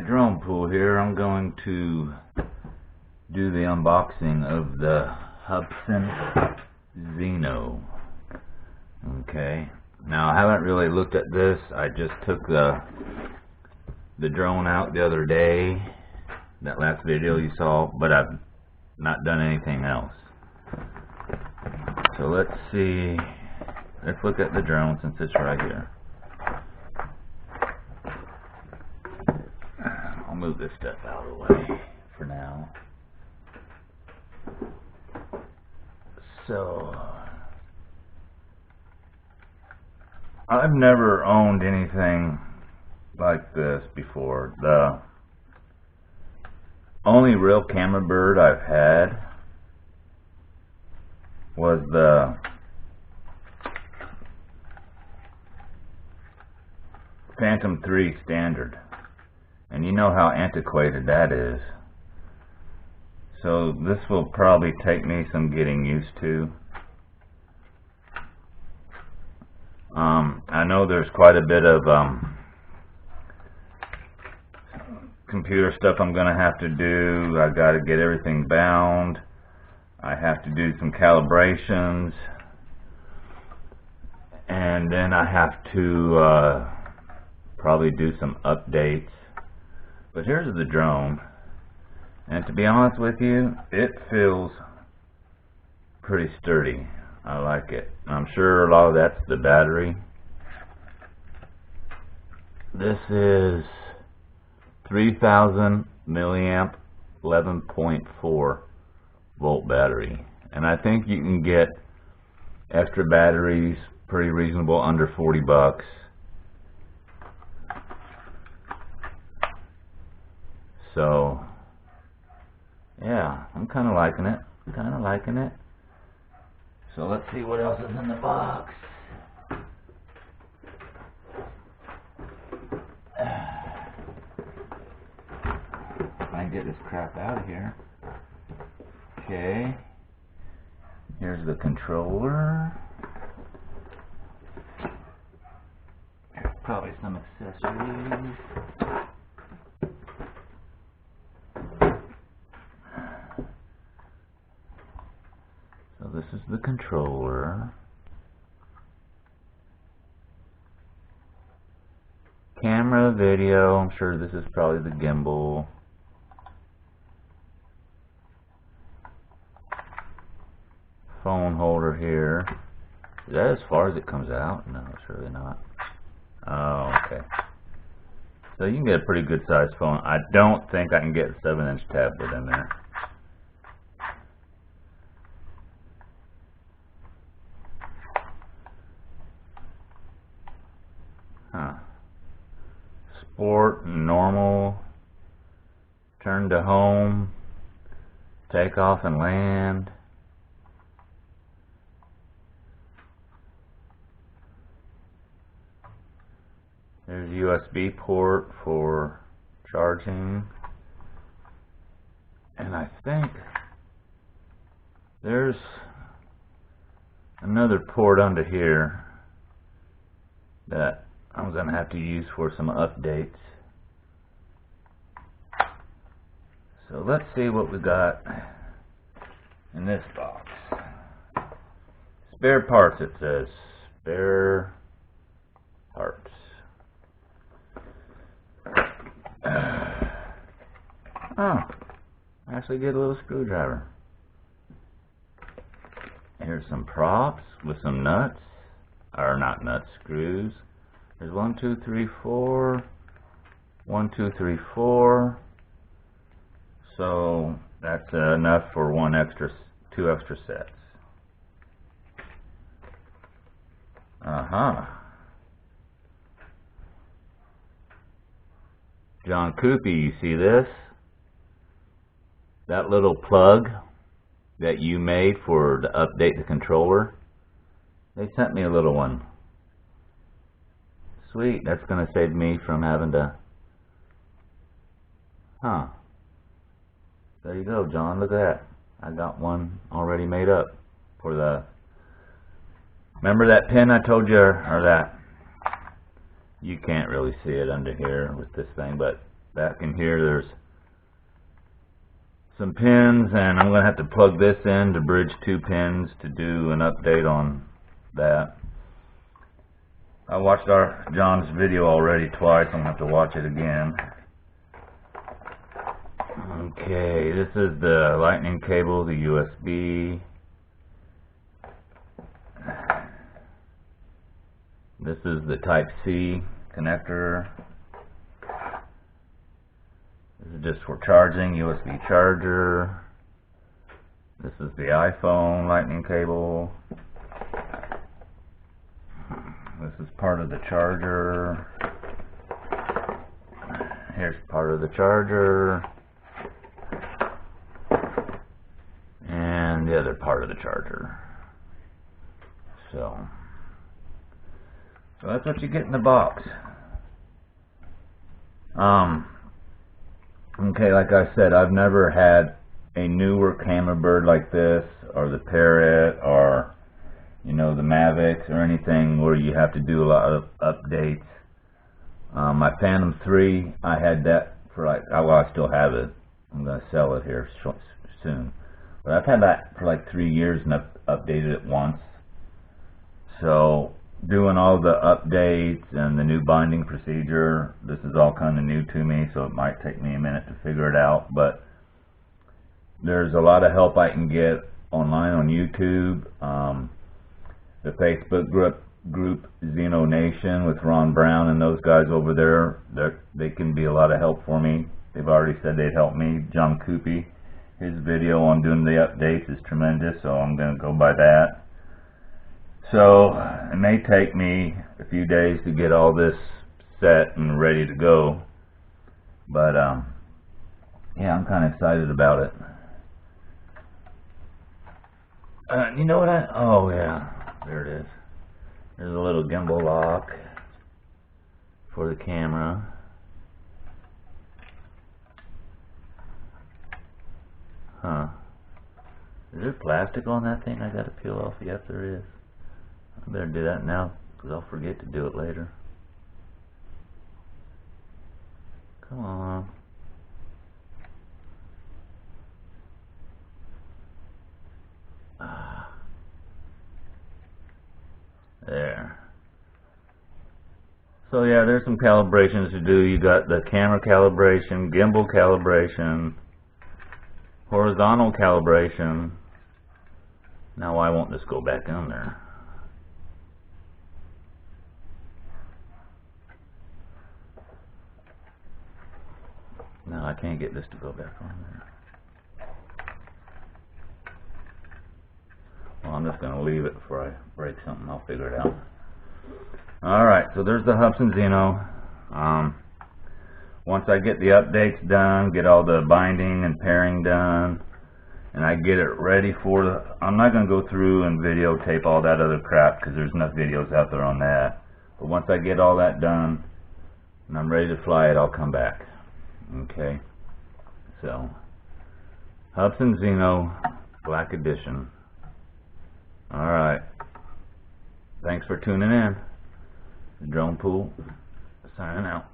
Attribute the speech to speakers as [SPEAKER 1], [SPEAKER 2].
[SPEAKER 1] drone pool here. I'm going to do the unboxing of the Hubsan Zino. Okay, now I haven't really looked at this. I just took the drone out the other day, that last video you saw, but I've not done anything else. So let's see, let's look at the drone since it's right here. I'll move this stuff out of the way for now. So I've never owned anything like this before. The only real camera bird I've had was the Phantom 3 Standard, and you know how antiquated that is. So this will probably take me some getting used to. I know there's quite a bit of computer stuff I'm gonna have to do. I gotta get everything bound. I have to do some calibrations, and then I have to probably do some updates. But here's the drone, and to be honest with you, it feels pretty sturdy. I like it. I'm sure a lot of that's the battery. This is 3000 milliamp 11.4 volt battery, and I think you can get extra batteries pretty reasonable, under 40 bucks. So yeah, I'm kind of liking it. So let's see what else is in the box. I can get this crap out of here. Okay, here's the controller. There's probably some accessories. So this is the controller. Camera, video, I'm sure this is probably the gimbal. Phone holder here. Is that as far as it comes out? No, it's really not. Oh, okay. So you can get a pretty good sized phone. I don't think I can get a 7-inch tablet in there. Huh. Sport, normal, turn to home, take off and land. There's a USB port for charging, and I think there's another port under here that I'm going to have to use for some updates. So let's see what we got in this box. Spare parts, it says. Spare parts. Oh, I actually get a little screwdriver. Here's some props with some nuts, or not nuts, screws. There's 1, 2, 3, 4. 1, 2, 3, 4. So that's enough for two extra sets. John Coopy, you see this? That little plug that you made to update the controller, they sent me a little one. Sweet, that's going to save me from having to... There you go, John, look at that. I got one already made up for the... Remember that pin I told you, or that... You can't really see it under here with this thing, but back in here there's some pins, and I'm going to have to plug this in to bridge 2 pins to do an update on that. I watched John's video already twice. I'm going to have to watch it again. Okay, this is the lightning cable, the USB. This is the Type-C connector. This is just for charging, USB charger. This is the iPhone lightning cable. This is part of the charger. Here's part of the charger. And the other part of the charger. So that's what you get in the box. Okay, like I said, I've never had a newer camera bird like this, or the Parrot, or the Mavics, or anything where you have to do a lot of updates. My Phantom 3, I had that for well, I still have it. I'm going to sell it here soon. But I've had that for like 3 years, and I've updated it once. So doing all the updates and the new binding procedure, this is all kind of new to me, so it might take me a minute to figure it out. But there's a lot of help I can get online on YouTube. The Facebook group Zino Nation with Ron Brown and those guys over there, they can be a lot of help for me. They've already said they'd help me. John Coopy, his video on doing the updates is tremendous, so I'm going to go by that. So it may take me a few days to get all this set and ready to go, but yeah, I'm kind of excited about it. You know what oh yeah, there it is. There's a little gimbal lock for the camera. Huh. Is there plastic on that thing I gotta peel off? Yes, there is. I better do that now, because I'll forget to do it later. Come on. There. So yeah, there's some calibrations to do. You got the camera calibration, gimbal calibration, horizontal calibration. Now why won't this go back on there? No, I can't get this to go back on there. Well, I'm just going to leave it before I break something. I'll figure it out. Alright, so there's the Hubsan Zino. Once I get the updates done, get all the binding and pairing done, and I get it ready for the... I'm not going to go through and videotape all that other crap, because there's enough videos out there on that. But once I get all that done and I'm ready to fly it, I'll come back. Okay, so Hubsan Zino Black Edition. Alright, thanks for tuning in. Drone Pool signing out.